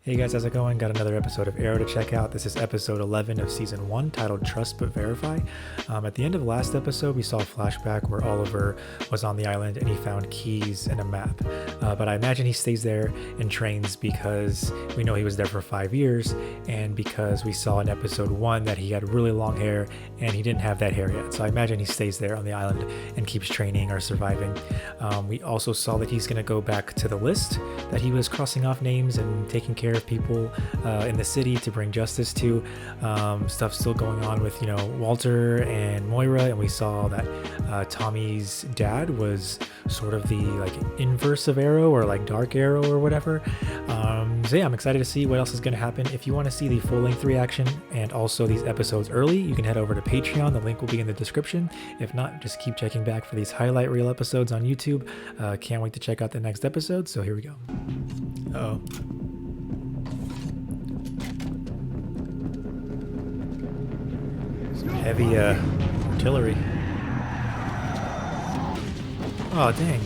Hey guys, how's it going? Got another episode of Arrow to check out. This is episode 11 of season 1, titled Trust But Verify. At the end of last episode, we saw a flashback where Oliver was on the island and he found keys and a map. But I imagine he stays there and trains because we know he was there for 5 years, and because we saw in episode 1 that he had really long hair and he didn't have that hair yet. So I imagine he stays there on the island and keeps training or surviving. We also saw that he's going to go back to the list, that he was crossing off names and taking care of people in the city to bring justice to. Stuff still going on with, Walter and Moira, and we saw that Tommy's dad was sort of the inverse of Arrow, or Dark Arrow or whatever. So yeah, I'm excited to see what else is going to happen. If you want to see the full-length reaction and also these episodes early, you can head over to Patreon. The link will be in the description. If not, just keep checking back for these highlight reel episodes on YouTube. Can't wait to check out the next episode, so here we go. Uh-oh. Some heavy artillery. Oh, dang.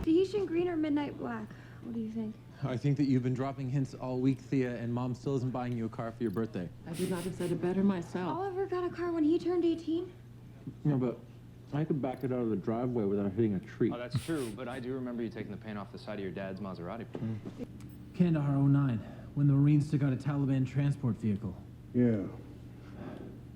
Tahitian green or midnight black? What do you think? I think that you've been dropping hints all week, Thea, and Mom still isn't buying you a car for your birthday. I did not have said it better myself. Oliver got a car when he turned 18. Yeah, but I could back it out of the driveway without hitting a tree. Oh, that's true, but I do remember you taking the paint off the side of your dad's Maserati. Kandahar 09, when the Marines took out a Taliban transport vehicle. Yeah.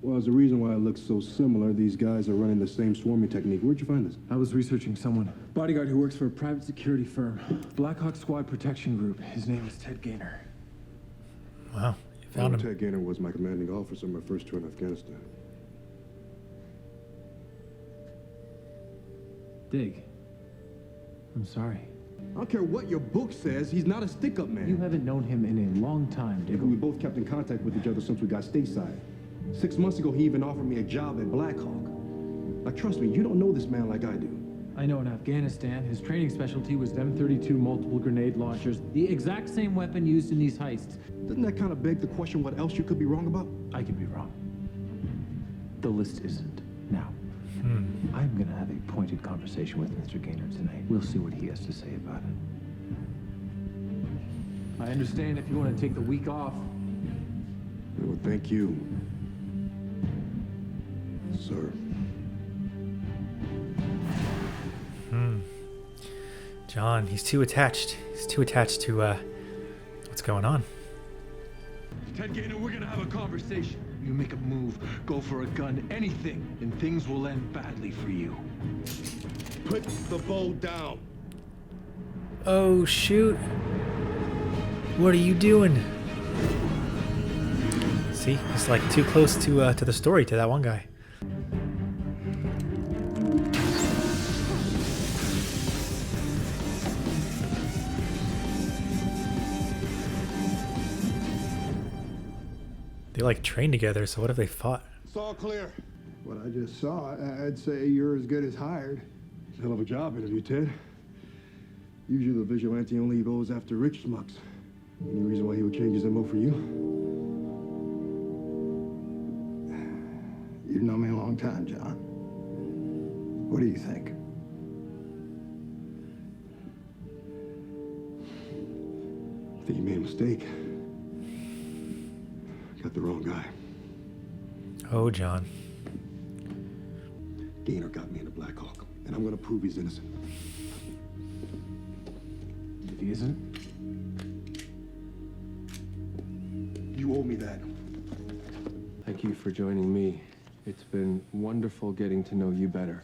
Well, there's a reason why it looks so similar. These guys are running the same swarming technique. Where'd you find this? I was researching someone. Bodyguard who works for a private security firm. Black Hawk Squad Protection Group. His name is Ted Gaynor. Wow, you found him. Ted Gaynor was my commanding officer on my first tour in Afghanistan. Dig. I'm sorry. I don't care what your book says. He's not a stick-up man. You haven't known him in a long time, Yeah, Diggle. we both kept in contact with each other since we got stateside. 6 months ago, he even offered me a job at Black Hawk. Now, trust me, you don't know this man like I do. I know in Afghanistan, his training specialty was M32 multiple grenade launchers, the exact same weapon used in these heists. Doesn't that kind of beg the question what else you could be wrong about? I could be wrong. The list isn't. Now, I'm gonna have a pointed conversation with Mr. Gaynor tonight. We'll see what he has to say about it. I understand if you want to take the week off. Well, thank you, sir. John, he's too attached. He's too attached to what's going on. Ted Gaynor, we're gonna have a conversation. You make a move, go for a gun, anything, and things will end badly for you. Put the bow down. Oh shoot. What are you doing? See, he's too close to the story, to that one guy. They train together, so what if they fought? It's all clear. What I just saw, I'd say you're as good as hired. Hell of a job interview, Ted. Usually the vigilante only goes after rich schmucks. Any reason why he would change his MO for you? You've known me a long time, John. What do you think? I think you made a mistake. Got the wrong guy. Oh, John. Gaynor got me into Black Hawk, and I'm gonna prove he's innocent. If he isn't, You owe me that. Thank you for joining me. It's been wonderful getting to know you better.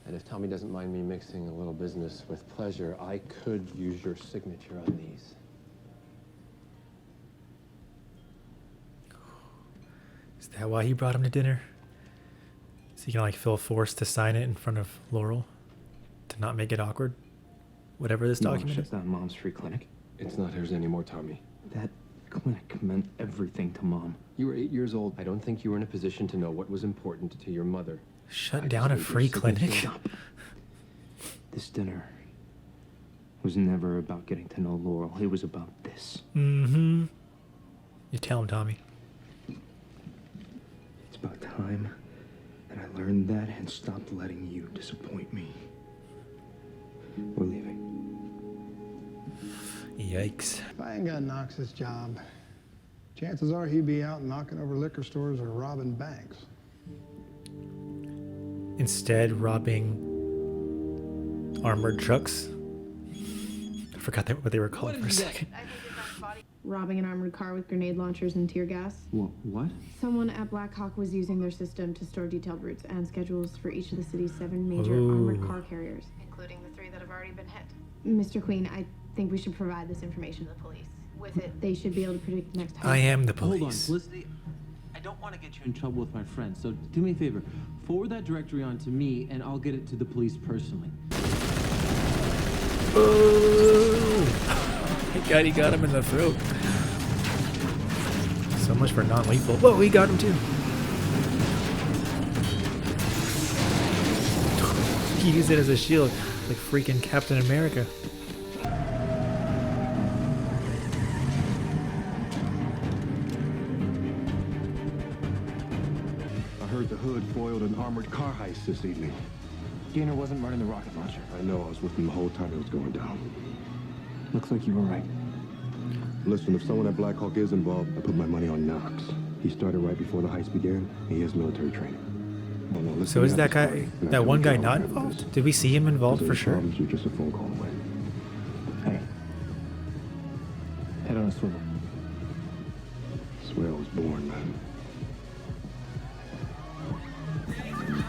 And if Tommy doesn't mind me mixing a little business with pleasure, I could use your signature on these. Is that why he brought him to dinner? So he can feel forced to sign it in front of Laurel to not make it awkward? Whatever this document shut is. down Mom's free clinic. It's not hers anymore, Tommy. That clinic meant everything to Mom. You were 8 years old. I don't think you were in a position to know what was important to your mother. Shut down a free clinic? Stop. This dinner was never about getting to know Laurel. It was about this. Mm-hmm. You tell him, Tommy. It's about time that I learned that and stopped letting you disappoint me. We're leaving. Yikes. If I ain't got Knox's job, chances are he'd be out knocking over liquor stores or robbing banks. Instead, robbing armored trucks. I forgot what they were called for a second. Robbing an armored car with grenade launchers and tear gas. What? Someone at Blackhawk was using their system to store detailed routes and schedules for each of the city's 7 major armored car carriers, including the 3 that have already been hit. Mr. Queen, I think we should provide this information to the police. With it, they should be able to predict the next time. I am the Hold on, police. Felicity. I don't want to get you in trouble with my friends, so do me a favor. Forward that directory on to me, and I'll get it to the police personally. Oh! My God, he got him in the throat. So much for non-lethal. Whoa, he got him too. He used it as a shield, like freaking Captain America. I heard the hood foiled an armored car heist this evening. Gaynor wasn't running the rocket launcher. I know, I was with him the whole time it was going down. Looks like you were right. Listen, if someone at Blackhawk is involved, I put my money on Knox. He started right before the heist began, and he has military training. Oh, no, listen, So is that guy, that one guy not involved? Did we see him involved for sure? You're just a phone call away. Hey. Head on a swivel. Swear I was born, man.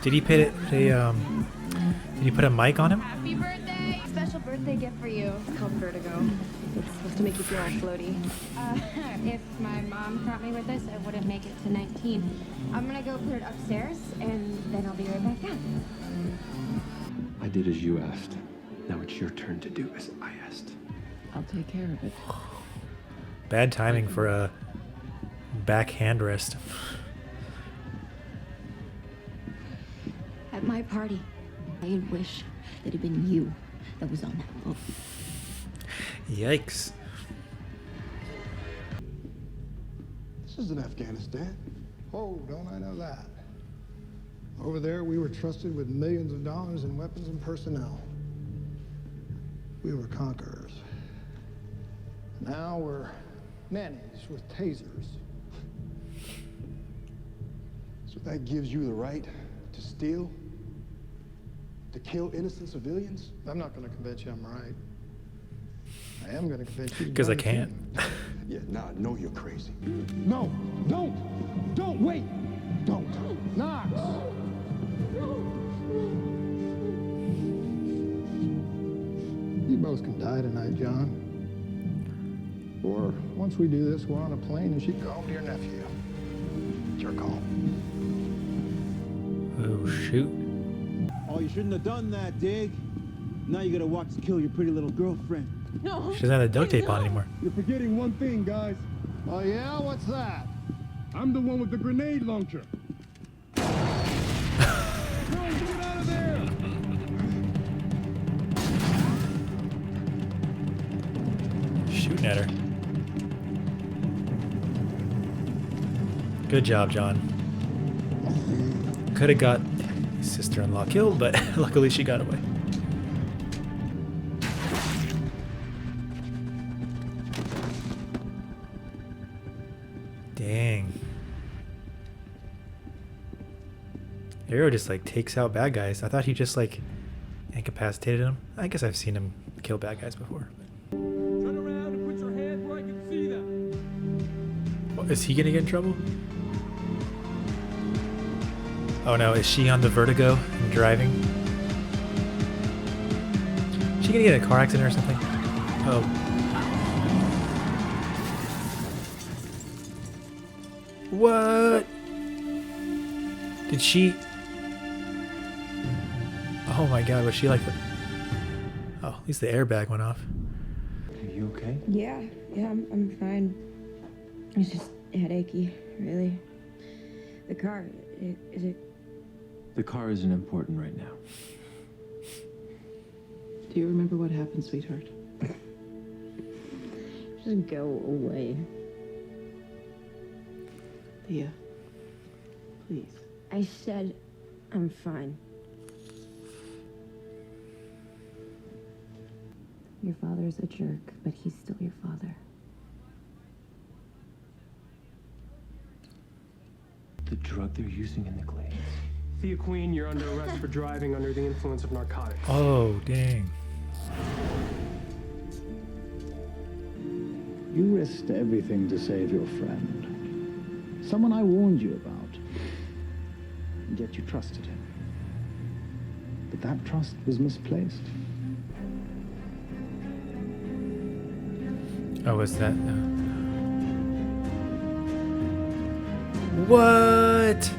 Did he put did he put a mic on him? Happy birthday! Special birthday gift for you. It's called Vertigo. It's supposed to make you feel all floaty. If my mom brought me with this, I wouldn't make it to 19. I'm gonna go put it upstairs, and then I'll be right back down. I did as you asked. Now it's your turn to do as I asked. I'll take care of it. Bad timing for a backhand rest. At my party, I wish that it had been you that was on that boat. Yikes. This isn't Afghanistan. Oh, don't I know that? Over there, we were trusted with millions of dollars in weapons and personnel. We were conquerors. Now we're nannies with tasers. So that gives you the right to steal? To kill innocent civilians? I'm not going to convince you I'm right. I am going to convince you. Because I can't. Yeah, nah, I know you're crazy. No, don't, wait, don't. Knox! You both can die tonight, John. Or once we do this, we're on a plane and she can go home to your nephew. It's your call. Oh, shoot. Oh, you shouldn't have done that, Dig. Now you gotta watch kill your pretty little girlfriend. No. She doesn't have the duct tape on anymore. You're forgetting one thing, guys. Oh, yeah? What's that? I'm the one with the grenade launcher. No, get out of there! Shooting at her. Good job, John. Could have got his sister-in-law killed, but luckily she got away. Dang. Arrow just like takes out bad guys. I thought he just like incapacitated him. I guess I've seen him kill bad guys before. Turn around and put your hand where I can see them. What, is he gonna get in trouble? Oh no, is she on the vertigo and driving? Is she gonna get in a car accident or something? Oh. What? Did she? Oh my god, was she like the... Oh, at least the airbag went off. Are you okay? Yeah, I'm fine. It's just headachy, really. The car, is it? The car isn't important right now. Do you remember what happened, sweetheart? Just go away. Thea, please. I said I'm fine. Your father's a jerk, but he's still your father. The drug they're using in the glades. Thea Queen, you're under arrest for driving under the influence of narcotics. Oh, dang. You risked everything to save your friend. Someone I warned you about. And yet you trusted him. But that trust was misplaced. Oh, was that? What?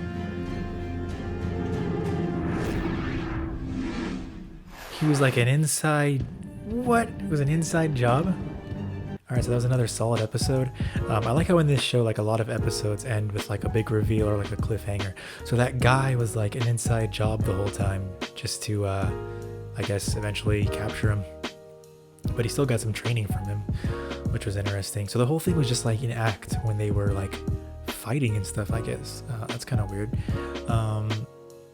He was like an inside. What? It was an inside job? Alright, so that was another solid episode. I like how in this show, like a lot of episodes end with like a big reveal or like a cliffhanger. So that guy was like an inside job the whole time just to, I guess, eventually capture him. But he still got some training from him, which was interesting. So the whole thing was just like an act when they were like fighting and stuff, I guess. That's kind of weird.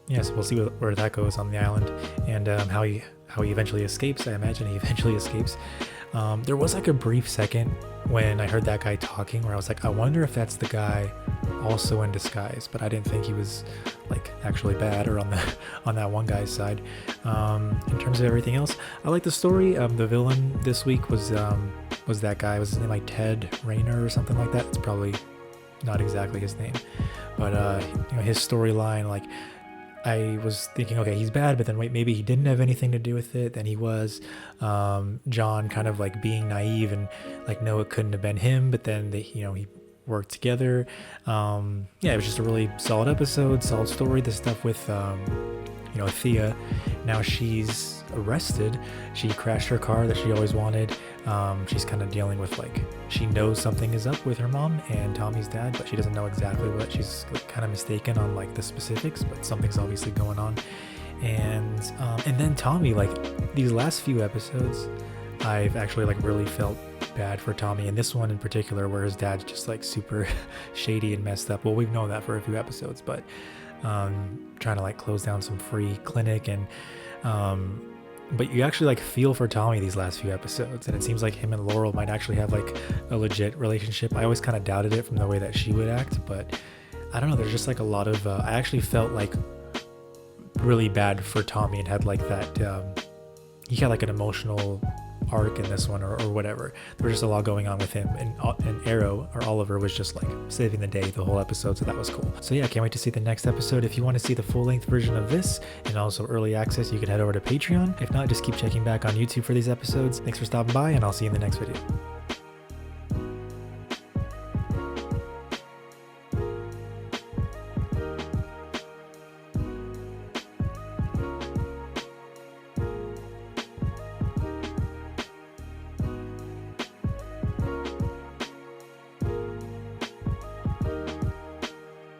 Yeah, so we'll see where that goes on the island and how he eventually escapes. I imagine he eventually escapes. There was like a brief second when I heard that guy talking where I was like, I wonder if that's the guy also in disguise, but I didn't think he was like actually bad or on that one guy's side. In terms of everything else, I like the story. The villain this week was that guy. Was his name like Ted Rayner or something like that? It's probably not exactly his name, but his storyline, like, I was thinking, okay, he's bad, but then wait, maybe he didn't have anything to do with it. Then he was. John kind of like being naive and like, no, it couldn't have been him. But then he worked together. Yeah, it was just a really solid episode, solid story. The stuff with Thea. Now she's arrested. She crashed her car that she always wanted. She's kind of dealing with like, she knows something is up with her mom and Tommy's dad, but she doesn't know exactly what. She's kind of mistaken on like the specifics, but something's obviously going on. And then Tommy, like these last few episodes, I've actually like really felt bad for Tommy, and this one in particular where his dad's just like super shady and messed up. Well, we've known that for a few episodes, but trying to like close down some free clinic and but you actually like feel for Tommy these last few episodes, and it seems like him and Laurel might actually have like a legit relationship. I always kind of doubted it from the way that she would act, but I don't know, there's just like a lot of I actually felt like really bad for Tommy and had like that he had like an emotional arc in this one or whatever. There was just a lot going on with him, and Arrow or Oliver was just like saving the day the whole episode, so that was cool. So yeah, I can't wait to see the next episode. If you want to see the full-length version of this and also early access, you can head over to Patreon. If not, just keep checking back on YouTube for these episodes. Thanks for stopping by, and I'll see you in the next video.